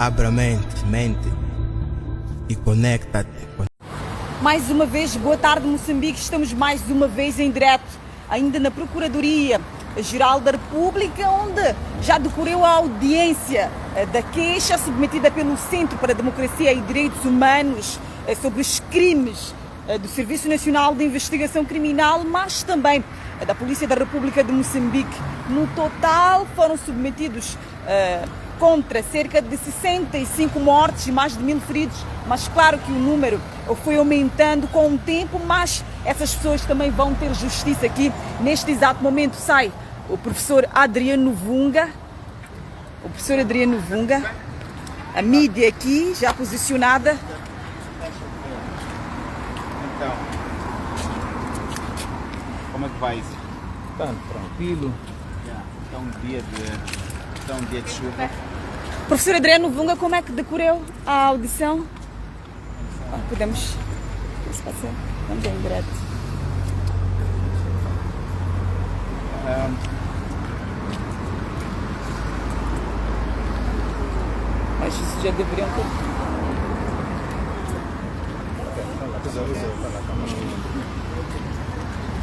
Abra a mente e conecta-te. Mais uma vez, boa tarde Moçambique, estamos mais uma vez em direto, ainda na Procuradoria-Geral da República, onde já decorreu a audiência da queixa submetida pelo Centro para a Democracia e Direitos Humanos sobre os crimes do Serviço Nacional de Investigação Criminal, mas também da Polícia da República de Moçambique. No total foram submetidos contra cerca de 65 mortes e mais de 1000 feridos, mas claro que o número foi aumentando com o tempo, mas essas pessoas também vão ter justiça aqui. Neste exato momento sai o professor Adriano Vunga, a mídia aqui já posicionada. Então, como é que vai isso? Tá tranquilo. Está um dia de chuva. Professor Adriano Vunga, como é que decorreu a audição? Podemos... Isso pode ser? Vamos em direto. Mas isso já deveriam ter...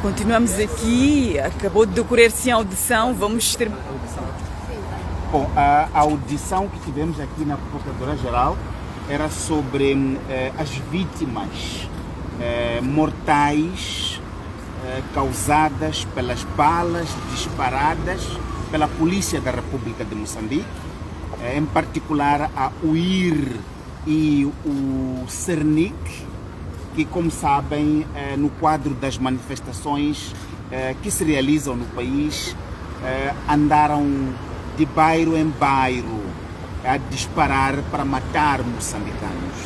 Continuamos aqui, acabou de decorrer-se a audição, vamos ter... Bom, a audição que tivemos aqui na Procuradoria-Geral era sobre as vítimas mortais causadas pelas balas disparadas pela Polícia da República de Moçambique, em particular a UIR e o Cernic, que, como sabem, no quadro das manifestações que se realizam no país, andaram de bairro em bairro a disparar para matar moçambicanos.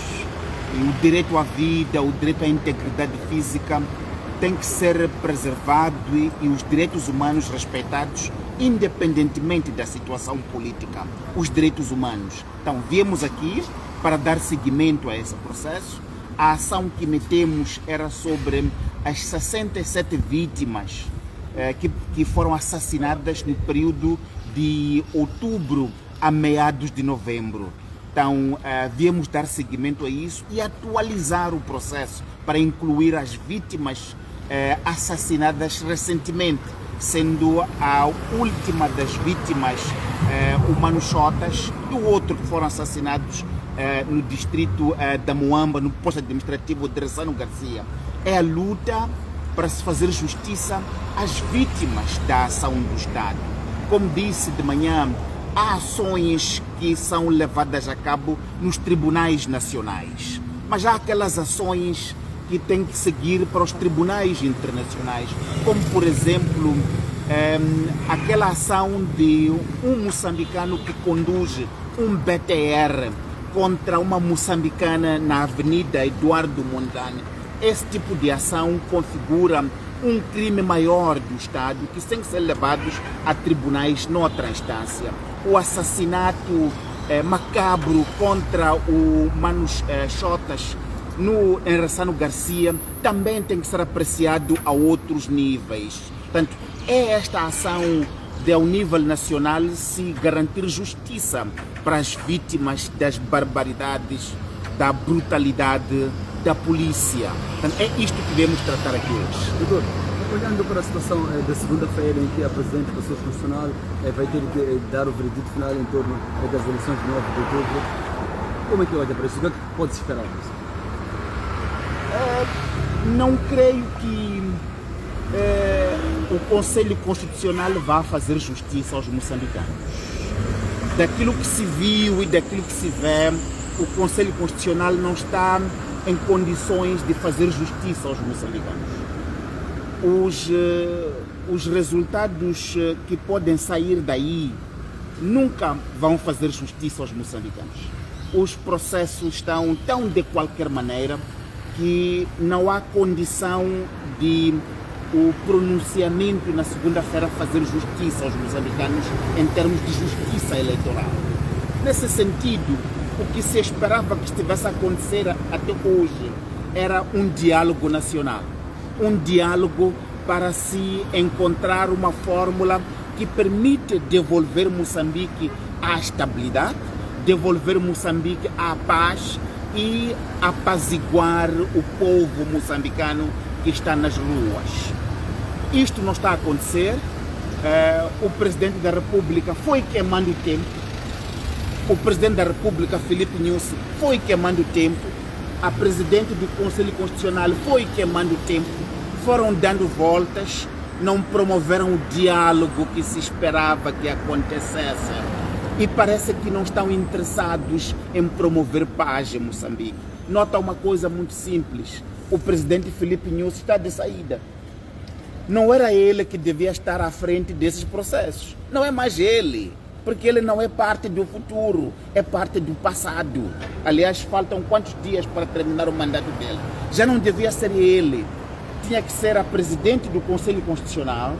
E o direito à vida, o direito à integridade física tem que ser preservado e os direitos humanos respeitados, independentemente da situação política. Os direitos humanos. Então, viemos aqui para dar seguimento a esse processo. A ação que metemos era sobre as 67 vítimas que foram assassinadas no período de outubro a meados de novembro. Então, viemos dar seguimento a isso e atualizar o processo para incluir as vítimas assassinadas recentemente, sendo a última das vítimas o Mano Chotas e o outro que foram assassinados no distrito da Moamba, no posto administrativo de Ressano Garcia. É a luta para se fazer justiça às vítimas da ação do Estado. Como disse de manhã, há ações que são levadas a cabo nos tribunais nacionais, mas há aquelas ações que têm que seguir para os tribunais internacionais, como por exemplo aquela ação de um moçambicano que conduz um BTR contra uma moçambicana na Avenida Eduardo Mondlane. Esse tipo de ação configura um crime maior do Estado que tem que ser levados a tribunais noutra instância. O assassinato macabro contra o Mano Chotas em Ressano Garcia também tem que ser apreciado a outros níveis. Portanto, é esta ação de, ao nível nacional, se garantir justiça para as vítimas das barbaridades, da brutalidade da polícia. Portanto, é isto que devemos tratar aqui hoje. Doutor, olhando para a situação da segunda-feira em que a Presidente do Conselho Constitucional vai ter que dar o veredito final em torno das eleições de 9 de outubro, como é que olha para isso? O que é que pode-se esperar disso? Não creio que o Conselho Constitucional vá fazer justiça aos moçambicanos. Daquilo que se viu e daquilo que se vê, o Conselho Constitucional não está em condições de fazer justiça aos moçambicanos. Os resultados que podem sair daí nunca vão fazer justiça aos moçambicanos. Os processos estão tão de qualquer maneira que não há condição de o pronunciamento na segunda-feira fazer justiça aos moçambicanos em termos de justiça eleitoral. Nesse sentido, o que se esperava que estivesse a acontecer até hoje era um diálogo nacional, um diálogo para se encontrar uma fórmula que permite devolver Moçambique à estabilidade, devolver Moçambique à paz e apaziguar o povo moçambicano que está nas ruas. Isto não está a acontecer. O Presidente da República foi queimando o tempo. O Presidente da República, Filipe Nyusi, foi queimando o tempo. A Presidente do Conselho Constitucional foi queimando o tempo. Foram dando voltas, não promoveram o diálogo que se esperava que acontecesse. E parece que não estão interessados em promover paz em Moçambique. Nota uma coisa muito simples. O Presidente Filipe Nyusi está de saída. Não era ele que devia estar à frente desses processos. Não é mais ele, porque ele não é parte do futuro, é parte do passado. Aliás, faltam quantos dias para terminar o mandato dele? Já não devia ser ele. Tinha que ser a Presidente do Conselho Constitucional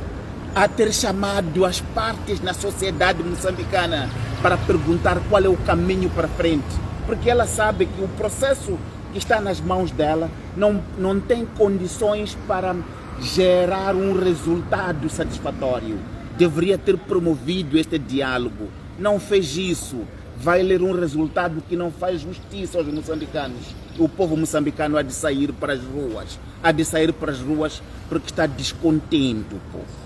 a ter chamado as partes na sociedade moçambicana para perguntar qual é o caminho para frente. Porque ela sabe que o processo que está nas mãos dela não tem condições para gerar um resultado satisfatório. Deveria ter promovido este diálogo. Não fez isso. Vai ler um resultado que não faz justiça aos moçambicanos. O povo moçambicano há de sair para as ruas. Há de sair para as ruas porque está descontente o povo.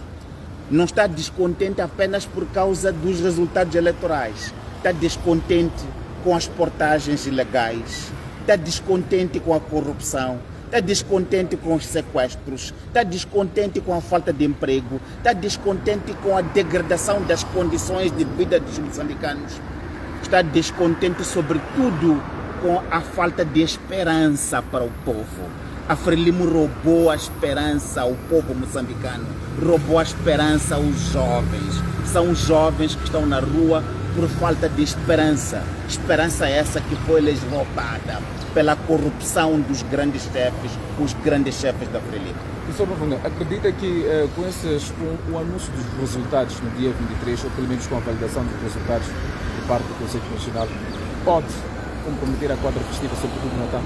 Não está descontente apenas por causa dos resultados eleitorais. Está descontente com as portagens ilegais. Está descontente com a corrupção. Está descontente com os sequestros, está descontente com a falta de emprego, está descontente com a degradação das condições de vida dos moçambicanos, está descontente sobretudo com a falta de esperança para o povo. A Frelimo roubou a esperança ao povo moçambicano, roubou a esperança aos jovens. São os jovens que estão na rua por falta de esperança. Esperança essa que foi-lhes roubada pela corrupção dos grandes chefes, os grandes chefes da Frelimo. Professor Mavunga, acredita que com o anúncio dos resultados no dia 23, ou pelo menos com a validação dos resultados por parte do Conselho Constitucional, pode comprometer a quadra festiva, sobretudo no Natal?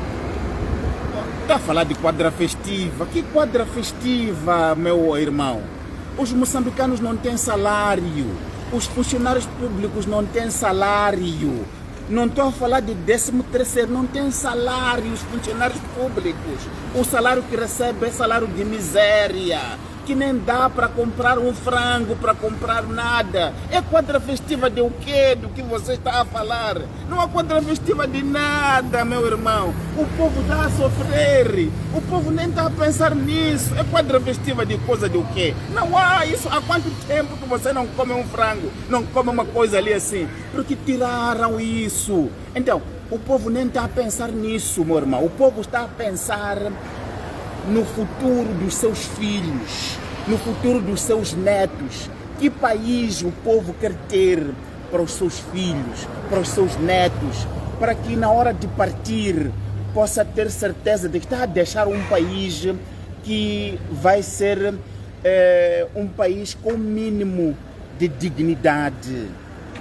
Está a falar de quadra festiva? Que quadra festiva, meu irmão? Os moçambicanos não têm salário, os funcionários públicos não têm salário. Não estou a falar de 13º, não tem salário os funcionários públicos. O salário que recebe é salário de miséria, que nem dá para comprar um frango, para comprar nada. É quadra festiva de o quê? Do que você está a falar? Não é quadra festiva de nada, meu irmão. O povo está a sofrer. O povo nem está a pensar nisso. É quadra festiva de coisa de o quê? Não há isso. Há quanto tempo que você não come um frango? Não come uma coisa ali assim? Porque tiraram isso. Então, o povo nem está a pensar nisso, meu irmão. O povo está a pensar no futuro dos seus filhos, no futuro dos seus netos. Que país o povo quer ter para os seus filhos, para os seus netos, para que na hora de partir possa ter certeza de que está a deixar um país que vai ser um país com o mínimo de dignidade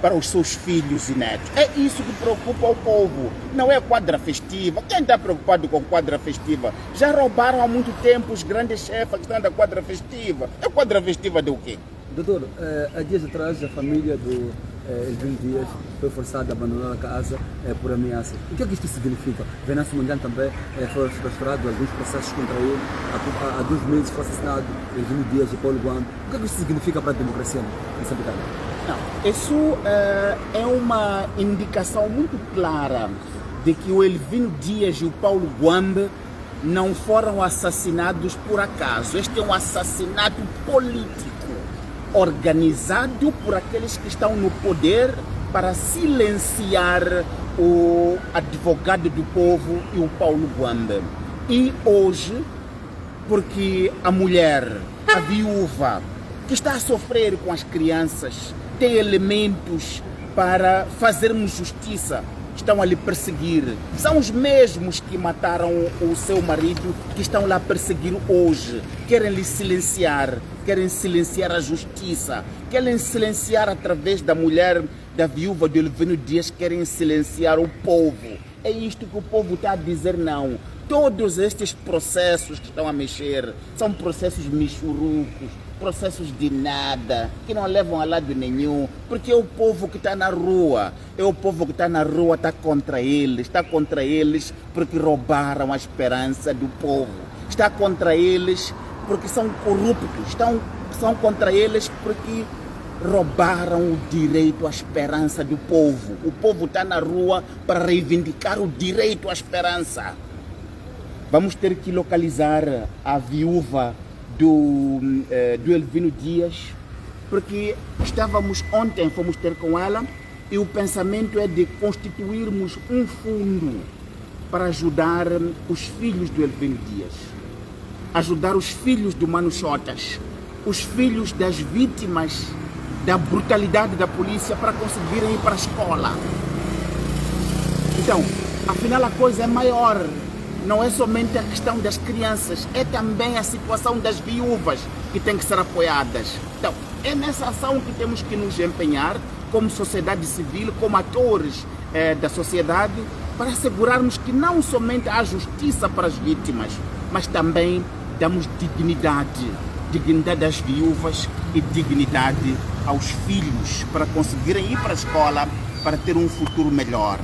para os seus filhos e netos. É isso que preocupa o povo, não é quadra festiva. Quem está preocupado com quadra festiva? Já roubaram há muito tempo os grandes chefes que estão da quadra festiva. É quadra festiva de o quê? Doutor, há dias atrás a família do Elvino Dias foi forçada a abandonar a casa por ameaças. O que é que isto significa? Venâncio Mondlane também foi restaurado alguns processos contra ele. Há 2 meses foi assassinado Elvino Dias e Paulo Guambe. O que é que isto significa para a democracia moçambicana? Não, isso é uma indicação muito clara de que o Elvino Dias e o Paulo Guambe não foram assassinados por acaso. Este é um assassinato político, organizado por aqueles que estão no poder para silenciar o advogado do povo e o Paulo Guambe. E hoje, porque a mulher, a viúva, que está a sofrer com as crianças, tem elementos para fazermos justiça, estão a lhe perseguir. São os mesmos que mataram o seu marido que estão lá a perseguir hoje. Querem lhe silenciar, querem silenciar a justiça, querem silenciar através da mulher, da viúva de Elvino Dias, querem silenciar o povo. É isto que o povo está a dizer não. Todos estes processos que estão a mexer são processos michurucos, processos de nada, que não levam a lado nenhum, porque é o povo que está na rua, está contra eles porque roubaram a esperança do povo, está contra eles porque são corruptos, são contra eles porque roubaram o direito à esperança do povo. O povo está na rua para reivindicar o direito à esperança. Vamos ter que localizar a viúva do Elvino Dias, porque ontem fomos ter com ela e o pensamento é de constituirmos um fundo para ajudar os filhos do Elvino Dias, ajudar os filhos do Mano Chotas, os filhos das vítimas da brutalidade da polícia para conseguirem ir para a escola. Então, afinal a coisa é maior. Não é somente a questão das crianças, é também a situação das viúvas que tem que ser apoiadas. Então, é nessa ação que temos que nos empenhar como sociedade civil, como atores da sociedade, para assegurarmos que não somente há justiça para as vítimas, mas também damos dignidade às viúvas e dignidade aos filhos para conseguirem ir para a escola, para ter um futuro melhor.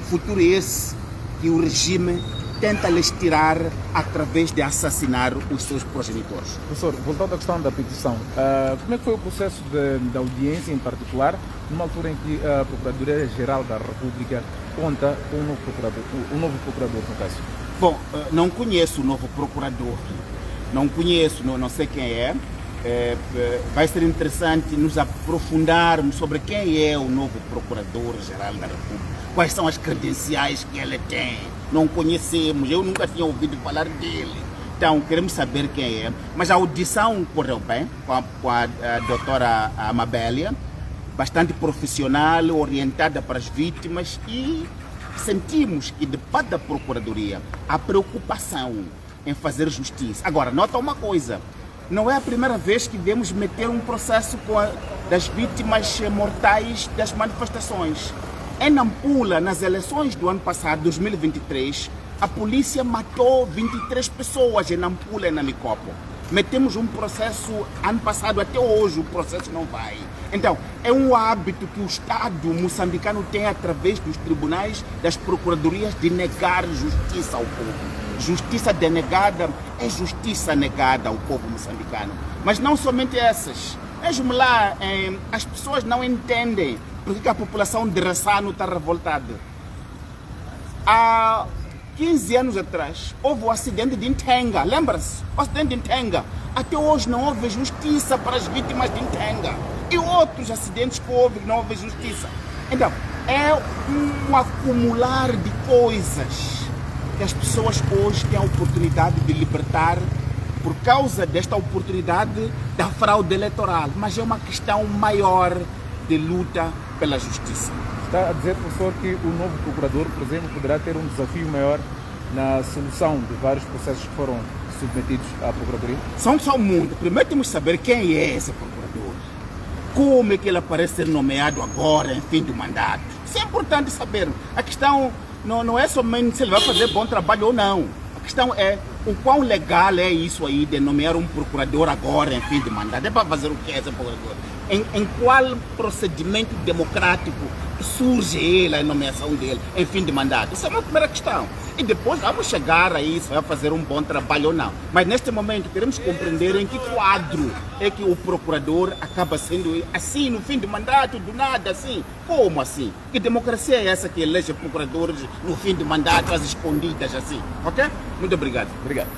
Futuro esse que o regime tenta lhes tirar através de assassinar os seus progenitores. Professor, voltando à questão da petição, como é que foi o processo da audiência em particular, numa altura em que a Procuradoria-Geral da República conta com um novo procurador no caso? Bom, não conheço o novo procurador, não sei quem é. Vai ser interessante nos aprofundarmos sobre quem é o novo Procurador-Geral da República, quais são as credenciais que ele tem. Não conhecemos, eu nunca tinha ouvido falar dele. Então, queremos saber quem é. Mas a audição correu bem com a doutora Amabélia, bastante profissional, orientada para as vítimas, e sentimos que, de parte da Procuradoria, há preocupação em fazer justiça. Agora, nota uma coisa, não é a primeira vez que devemos meter um processo das vítimas mortais das manifestações. Em Nampula, nas eleições do ano passado, 2023, a polícia matou 23 pessoas em Nampula e na Micopo. Metemos um processo ano passado, até hoje o processo não vai. Então, é um hábito que o Estado moçambicano tem através dos tribunais, das procuradorias, de negar justiça ao povo. Justiça denegada é justiça negada ao povo moçambicano. Mas não somente essas. Vejam lá, as pessoas não entendem porque a população de Ressano está revoltada. Há 15 anos atrás, houve o acidente de Ntenga. Lembra-se? O acidente de Ntenga. Até hoje não houve justiça para as vítimas de Ntenga. E outros acidentes que houve, não houve justiça. Então, é um acumular de coisas que as pessoas hoje têm a oportunidade de libertar por causa desta oportunidade da fraude eleitoral. Mas é uma questão maior de luta pela justiça. Está a dizer, professor, que o novo procurador, por exemplo, poderá ter um desafio maior na solução de vários processos que foram submetidos à Procuradoria? São muitos. Primeiro temos que saber quem é esse procurador. Como é que ele parece ser nomeado agora, em fim do mandato? Isso é importante saber. A questão não é somente se ele vai fazer bom trabalho ou não. A questão é o quão legal é isso aí de nomear um procurador agora, em fim de mandato. É para fazer o que é esse procurador? Em qual procedimento democrático surge ele, a nomeação dele, em fim de mandato? Isso é uma primeira questão. E depois vamos chegar a isso, vai fazer um bom trabalho ou não. Mas neste momento queremos compreender em que quadro é que o procurador acaba sendo assim, no fim de mandato, do nada, assim. Como assim? Que democracia é essa que elege procuradores no fim de mandato, às escondidas, assim? Ok? Muito obrigado. Obrigado.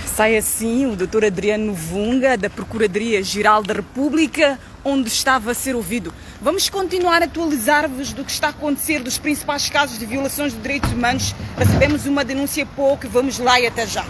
Sai assim o Dr. Adriano Vunga, da Procuradoria-Geral da República, onde estava a ser ouvido. Vamos continuar a atualizar-vos do que está a acontecer, dos principais casos de violações de direitos humanos. Recebemos uma denúncia há pouco, vamos lá e até já.